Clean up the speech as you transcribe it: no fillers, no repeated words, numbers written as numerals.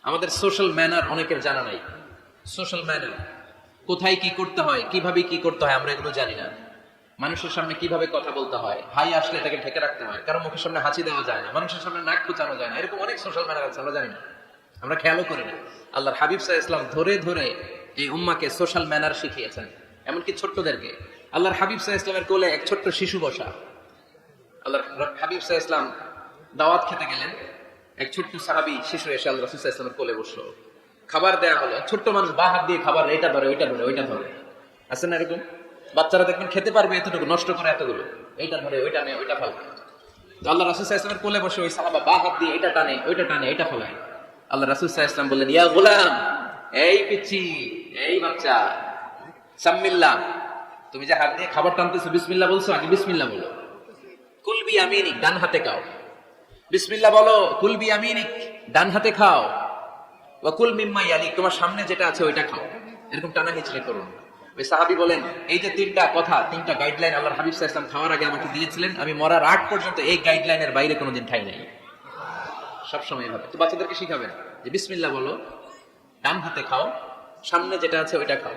আমাদের social manner অনেকের জানা নাই। সোশ্যাল ম্যানার কোথায় কি করতে হয়, কিভাবে কি করতে হয় আমরা এগুলো জানি না। মানুষের সামনে কিভাবে কথা বলতে হয়, হাই আসলে তাকে ঢেকে রাখতে হয়, কারণ মুখের সামনে হাসি দেওয়া যায় না, মানুষের সামনে নাক খুঁচানো যায় না, এরকম অনেক সোশ্যাল ম্যানার আছে আমরা জানি না, আমরা খেয়ালও করি না। আল্লাহর হাবিব সাল্লাল্লাহু আলাইহি ওয়াসাল্লাম ধরে ধরে এই উম্মাকে সোশ্যাল ম্যানার শিখিয়েছেন, এমনকি ছোট্টদেরকে। আল্লাহর হাবিব সাল্লাল্লাহু আলাইহি ওয়াসাল্লামের কোলে এক ছোট্ট শিশু বসা। আল্লাহর হাবিব সাল্লাল্লাহু আলাইহি ওয়াসাল্লাম দাওয়াত খেতে গেলেন, এক ছোট্ট সাহাবী শিশু এসে আল্লাহ রাসূল সাল্লাল্লাহু আলাইহি ওয়াসাল্লামের কোলে বসলো। খাবার দেয়া হলো, ছোট্ট মানুষ বা হাত দিয়ে খাবার এটা ধরে ওইটা ধরে ওইটা ধরে, আছে না এরকম? বাচ্চারা দেখবেন খেতে পারবে এতটুকু, নষ্ট করে এতগুলো, এইটা ধরে ওইটা নেয় ওইটা ফেলে। তো আল্লাহ রাসূল সাল্লাল্লাহু আলাইহি ওয়াসাল্লামের কোলে বসে ওই সাহাবা বা হাত দিয়ে এটা টানে ওইটা টানে এইটা ফলায়। আল্লাহ রাসূল সাল্লাল্লাহু আলাইহি ওয়াসাল্লাম বললেন, ইয়া গোলাম, এই পিচ্চি, এই বাচ্চা, সাম্মিল্লাহ, তুমি যে হাত দিয়ে খাবার টানতেছো বিসমিল্লাহ বলছো, আগে বিসমিল্লাহ বলো। কুল বিয়ামিনিক, ডান হাতে খাও। বিসমিল্লাহ বলো, কুল বিয়ামিনিক, ডান হাতে খাও। ওয়া কুল মিম্মা ইয়ালিক, তোমার সামনে যেটা আছে ওইটা খাও। এরকম টানা হিচড়ে করুন। ওই সাহাবী বলেন, এই যে তিনটা কথা, তিনটা গাইডলাইন আল্লাহর হাবিব সাল্লাল্লাহু আলাইহি ওয়াসাল্লাম খাওয়ার আগে আমাকে দিয়েছিলেন, আমি মরার আগ পর্যন্ত এই গাইডলাইনের বাইরে কোনোদিন খাই নাই। সবসময় এভাবে। তো বাচ্চাদেরকে শিখাবেন যে বিসমিল্লাহ বলো, ডান হাতে খাও, সামনে যেটা আছে ওইটা খাও।